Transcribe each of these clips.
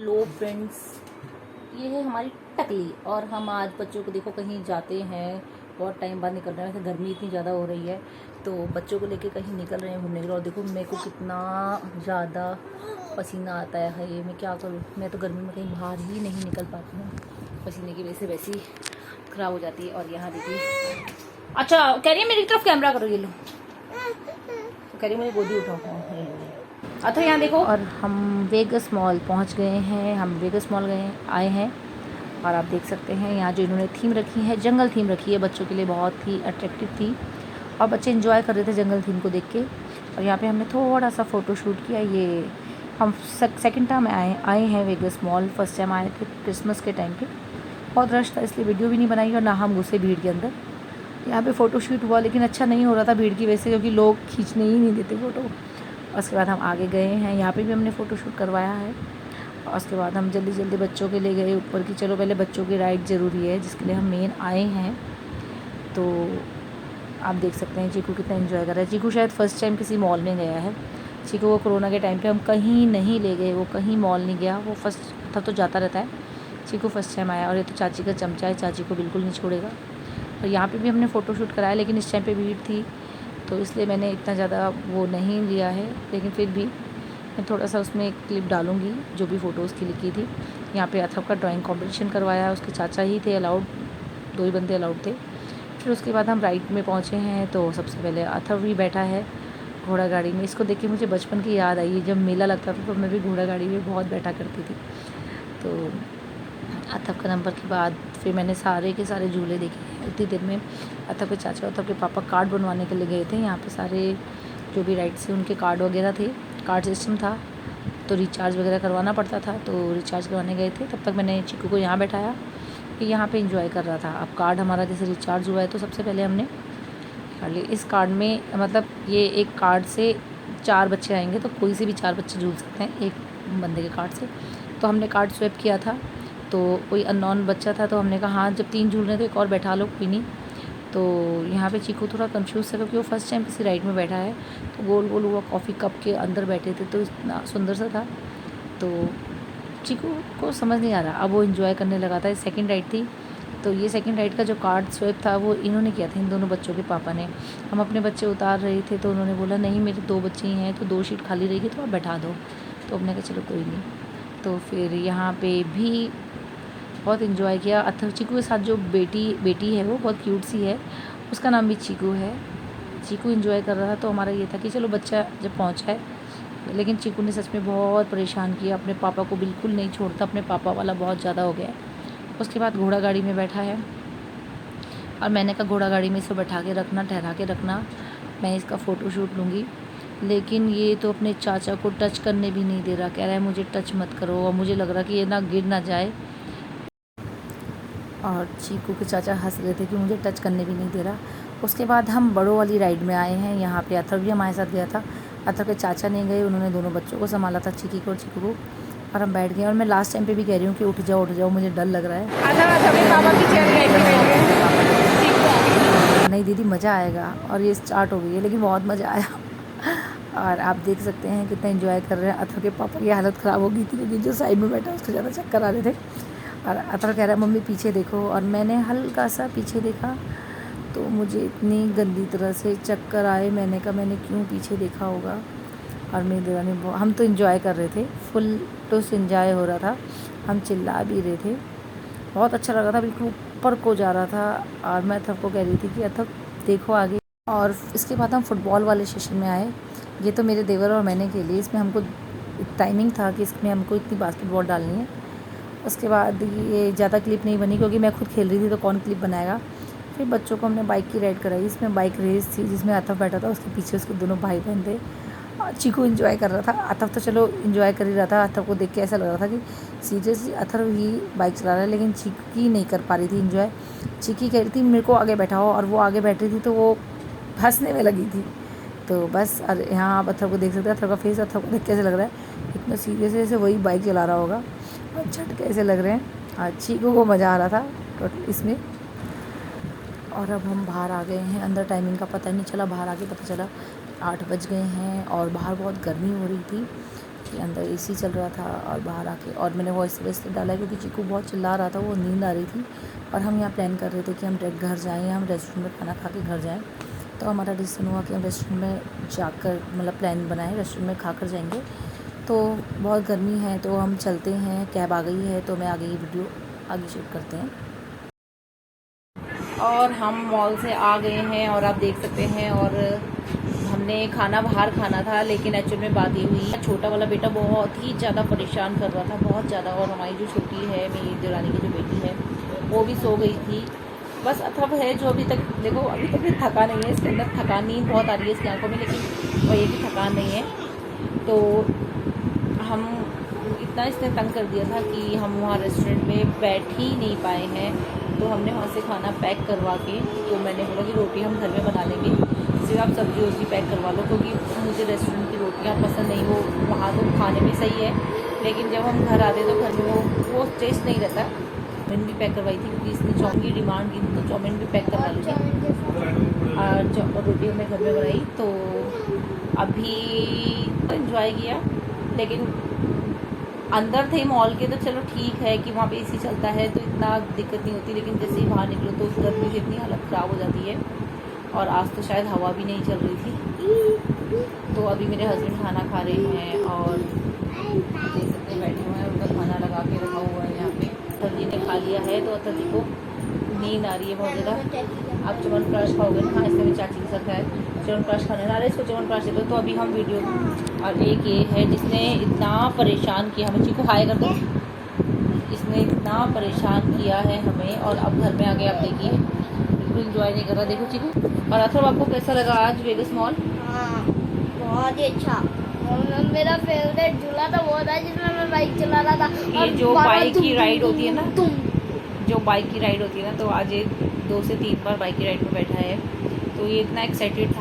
लो friends, ये है हमारी टकली। और हम आज बच्चों को देखो कहीं जाते हैं, बहुत टाइम बाद निकल रहे हैं। वैसे गर्मी इतनी ज़्यादा हो रही है तो बच्चों को लेके कहीं निकल रहे हैं घूमने के लिए। और देखो मेरे को कितना ज़्यादा पसीना आता है। ये मैं क्या करूँ, मैं तो गर्मी में कहीं बाहर ही नहीं निकल पाती हूँ, पसीने की वजह से वैसी ख़राब हो जाती है। और यहाँ देखिए, अच्छा कह रही है मेरी तरफ कैमरा करो, ये लो, कह रही मुझे गोदी उठाओ। अच्छा यहाँ देखो। और हम वेगस मॉल पहुँच गए हैं। हम वेगस मॉल आए हैं और आप देख सकते हैं यहाँ जो इन्होंने थीम रखी है, जंगल थीम रखी है बच्चों के लिए, बहुत ही अट्रैक्टिव थी और बच्चे एंजॉय कर रहे थे जंगल थीम को देख के। और यहाँ पे हमने थोड़ा सा फ़ोटो शूट किया। ये हम सेकंड टाइम आए हैं वेगस मॉल। फर्स्ट टाइम आए थे क्रिसमस के टाइम पे, बहुत रश था इसलिए वीडियो भी नहीं बनाई और ना हम घुसे भीड़ के अंदर। यहाँ पे फ़ोटो शूट हुआ लेकिन अच्छा नहीं हो रहा था भीड़ की वजह से, क्योंकि लोग खींचने ही नहीं देते फ़ोटो। उसके बाद हम आगे गए हैं, यहाँ पे भी हमने फ़ोटो शूट करवाया है। और उसके बाद हम जल्दी जल्दी बच्चों के लिए गए ऊपर की, चलो पहले बच्चों की राइड ज़रूरी है जिसके लिए हम मेन आए हैं। तो आप देख सकते हैं चीकू कितना एंजॉय कर रहा है। चीकू शायद फ़र्स्ट टाइम किसी मॉल में गया है। चीकू को कोरोना के टाइम पे हम कहीं नहीं ले गए, वो कहीं मॉल नहीं गया, वो फर्स्ट था तो जाता रहता है। चीकू फर्स्ट टाइम आया और ये तो चाची का चमचा है, चाची को बिल्कुल नहीं छोड़ेगा। और यहाँ पे भी हमने फ़ोटो शूट कराया लेकिन इस टाइम पे भीड़ थी तो इसलिए मैंने इतना ज़्यादा वो नहीं लिया है, लेकिन फिर भी मैं थोड़ा सा उसमें एक क्लिप डालूँगी जो भी फ़ोटोज़ की लिखी थी। यहाँ पे अथर्व का ड्राइंग कंपटीशन करवाया, उसके चाचा ही थे अलाउड, 2 ही बंदे अलाउड थे। फिर उसके बाद हम राइड में पहुँचे हैं तो सबसे पहले अथर्व ही बैठा है घोड़ा गाड़ी में। इसको देख के मुझे बचपन की याद आई, जब मेला लगता था तो मैं भी घोड़ा गाड़ी में बहुत बैठा करती थी। तो अथर्व का नंबर के बाद फिर मैंने सारे के सारे झूले देखे। उतनी देर में अथर्व के चाचा अथर्व के पापा कार्ड बनवाने के लिए गए थे। यहाँ पे सारे जो भी राइड्स थे उनके कार्ड वगैरह थे, कार्ड सिस्टम था तो रिचार्ज वगैरह करवाना पड़ता था, तो रिचार्ज करवाने गए थे। तब तक मैंने चिक्कू को यहाँ बैठाया कि यहाँ पे एंजॉय कर रहा था। अब कार्ड हमारा जैसे रिचार्ज हुआ है तो सबसे पहले हमने कर लिया। इस कार्ड में मतलब ये एक कार्ड से 4 बच्चे आएंगे तो कोई से भी 4 बच्चे झूल सकते हैं एक बंदे के कार्ड से। तो हमने कार्ड स्वैप किया था तो कोई अननोन बच्चा था तो हमने कहा हाँ जब 3 झूल रहे तो एक और बैठा लो, कोई नहीं। तो यहाँ पे चीकू थोड़ा कंफ्यूज था क्योंकि वो फर्स्ट टाइम किसी राइड में बैठा है। तो गोल गोल हुआ कॉफ़ी कप के अंदर बैठे थे तो इतना सुंदर सा था तो चीकू को समझ नहीं आ रहा। अब वो एंजॉय करने लगा था। सेकंड राइड थी तो ये सेकंड राइड का जो कार्ड स्वैप था वो इन्होंने किया था, इन दोनों बच्चों के पापा ने। हम अपने बच्चे उतार रहे थे तो उन्होंने बोला नहीं मेरे 2 बच्चे ही हैं तो 2 सीट खाली रहेगी तो आप बैठा दो। तो हमने कहा चलो कोई नहीं। तो फिर यहाँ पे भी बहुत इन्जॉय किया। अथर्व चीकू के साथ जो बेटी है वो बहुत क्यूट सी है, उसका नाम भी चीकू है। चीकू इन्जॉय कर रहा था तो हमारा ये था कि चलो बच्चा जब पहुँचा है। लेकिन चीकू ने सच में बहुत परेशान किया, अपने पापा को बिल्कुल नहीं छोड़ता, अपने पापा वाला बहुत ज़्यादा हो गया है। उसके बाद घोड़ा गाड़ी में बैठा है और मैंने कहा घोड़ा गाड़ी में इसे बैठा के रखना, ठहरा के रखना, मैं इसका फ़ोटो शूट लूँगी। लेकिन ये तो अपने चाचा को टच करने भी नहीं दे रहा, कह रहा है मुझे टच मत करो। और मुझे लग रहा कि ये ना गिर ना जाए। और चीकू के चाचा हंस रहे थे कि मुझे टच करने भी नहीं दे रहा। उसके बाद हम बड़ों वाली राइड में आए हैं। यहाँ पे अथर्व भी हमारे साथ गया था। अथर्व के चाचा नहीं गए, उन्होंने दोनों बच्चों को संभाला था, चिकी को और चीकू को। और हम बैठ गए और मैं लास्ट टाइम पे भी कह रही हूँ कि उठ जाओ, मुझे डर लग रहा है। नहीं दीदी मज़ा आएगा। और ये स्टार्ट हो गई है लेकिन बहुत मज़ा आया। और आप देख सकते हैं कितना एंजॉय कर रहे हैं। अथर्व के पापा की हालत ख़राब हो गई थी क्योंकि जो साइड में बैठा उसको ज़्यादा चक्कर आ रहे थे। और अथर्व कह रहा है मम्मी पीछे देखो, और मैंने हल्का सा पीछे देखा तो मुझे इतनी गंदी तरह से चक्कर आए। मैंने कहा मैंने क्यों पीछे देखा होगा। और मेरी देवरानी हम तो एंजॉय कर रहे थे, फुल टूस एंजॉय हो रहा था, हम चिल्ला भी रहे थे, बहुत अच्छा लग रहा था, बिल्कुल ऊपर को जा रहा था। और मैं अथर्व को कह रही थी कि अथर्व देखो आगे। और इसके बाद हम फुटबॉल वाले सेशन में आए। ये तो मेरे देवर और मैंने के लिए, इसमें हमको टाइमिंग था कि इसमें हमको इतनी बास्केटबॉल डालनी है। उसके बाद ये ज़्यादा क्लिप नहीं बनी क्योंकि मैं खुद खेल रही थी तो कौन क्लिप बनाएगा। फिर बच्चों को हमने बाइक की राइड कराई। इसमें बाइक रेस थी जिसमें अथर्व बैठा था, उसके पीछे उसके दोनों भाई बहन थे। चीकू एंजॉय कर रहा था, अथर्व तो चलो एंजॉय कर ही रहा था। अथर्व को देख के ऐसा लग रहा था कि सीरियसली अथर्व ही बाइक चला रहा है, लेकिन चीकी नहीं कर पा रही थी एंजॉय। चीकी कह रही थी मेरे को आगे बैठाओ और वो आगे बैठ रही थी तो वो हंसने में लगी थी। तो बस यहाँ आप अथर्व को देख सकते हैं, अथर्व का फेस अथर्व को देख कैसे लग रहा है, इतना सीरियस जैसे वही बाइक चला रहा होगा और झटके ऐसे लग रहे हैं। चीकू को मज़ा आ रहा था टोटल इसमें। और अब हम बाहर आ गए हैं, अंदर टाइमिंग का पता नहीं चला, बाहर आके पता चला 8 बज गए हैं और बाहर बहुत गर्मी हो रही थी। कि अंदर एसी चल रहा था और बाहर आके, और मैंने वॉइस इसलिए डाला क्योंकि चीकू बहुत चिल्ला रहा था, वो नींद आ रही थी और हम यहाँ प्लान कर रहे थे कि हम डायरेक्ट घर जाएँ या हम रेस्टोरेंट में खाना खा के घर जाएँ। तो हमारा डिसीजन हुआ कि हम रेस्टोरेंट में जाकर मतलब प्लान बनाएं, रेस्टोरेंट में खाकर जाएंगे। तो बहुत गर्मी है तो हम चलते हैं, कैब आ गई है तो मैं आगे ये वीडियो आगे शूट करते हैं। और हम मॉल से आ गए हैं और आप देख सकते हैं, और हमने खाना बाहर खाना था, लेकिन एक्चुअल में बात ये हुई, छोटा वाला बेटा बहुत ही ज़्यादा परेशान कर रहा था, बहुत ज़्यादा। और हमारी जो छोटी है, मेरी देवरानी की जो बेटी है, वो भी सो गई थी। बस अथर्व है जो अभी तक देखो अभी तक भी थका नहीं है, इसके अंदर थकान नींद बहुत आ रही है इसकी आंखों में, लेकिन वो ये भी थकान नहीं है। तो हम इतना इसने तंग कर दिया था कि हम वहाँ रेस्टोरेंट में बैठ ही नहीं पाए हैं। तो हमने वहाँ से खाना पैक करवा के, तो मैंने बोला कि रोटी हम घर में बना लेंगे, सिर्फ आप सब्जी वब्जी पैक करवा लो, क्योंकि मुझे रेस्टोरेंट की रोटियाँ पसंद नहीं। वो वहाँ तो खाने में सही है, लेकिन जब हम घर आते तो घर में वो टेस्ट नहीं रहता। चाउमीन भी पैक करवाई थी क्योंकि इसने चाउमीन की डिमांड की, तो चाउमीन भी पैक करवा ली थी और रोटी हमने घर में बनाई। तो अभी एंजॉय किया, लेकिन अंदर थे मॉल के तो चलो ठीक है कि वहाँ पे एसी चलता है तो इतना दिक्कत नहीं होती, लेकिन जैसे ही बाहर निकलो तो उस गर्मी से इतनी हालत ख़राब हो जाती है। और आज तो शायद हवा भी नहीं चल रही थी। तो अभी मेरे हस्बैंड खाना खा रहे हैं और देख सकते हैं बैठे हुए हैं, उनका खाना लगा के रखा हुआ है यहाँ पे। अतर जी ने खा लिया है तो अतर जी को नींद आ रही है बहुत ज़्यादा। आप च्यवनप्राश खाओगे ना? हाँ, इसने भी चाची के साथ खाया च्यवनप्राश खाने वाले, इसको च्यवनप्राश दे दो। तो अभी हम वीडियो, और एक ये है जिसने इतना परेशान किया हमें, चीकू हाय कर दो, इसने इतना परेशान किया है हमें। और अब घर में आ गए, आप देखिए बिल्कुल इंजॉय नहीं कर रहा। देखो चीकू। और अथर्व आपको कैसा लगा आज वेगस मॉल? हाँ, बहुत ही अच्छा। और मेरा फेवरेट झूला था वो था जिसमें मैं बाइक चला रहा था। ये जो बाइक की राइड होती है ना, जो बाइक की राइड होती है ना, तो आज ये 2 से 3 बार बाइक की राइड में बैठा है। तो ये इतना एक्साइटेड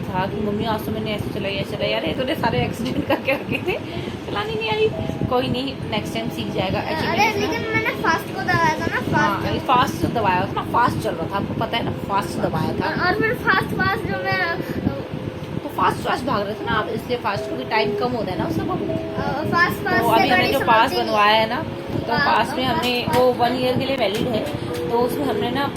था कि मम्मी आज तो मैंने ऐसे चलाई यार, ये तो सारे एक्सीडेंट करके रखे थे, चलानी नहीं आई। कोई नहीं, नेक्स्ट टाइम सीख जाएगा। अरे लेकिन मैंने फास्ट को दबाया था ना, हाँ फास्ट दबाया था ना, फास्ट चल रहा था, आपको पता है ना, फास्ट दबाया था। और फिर फास्ट जो मैं तो फास्ट भाग रहे थे ना आप, इसलिए फास्ट, क्योंकि टाइम कम होता है ना उसका। फास्ट तो अभी हमने जो पास बनवाया है ना, तो पास में हमने वो 1 ईयर के लिए वैलिड है, तो उसमें हमने ना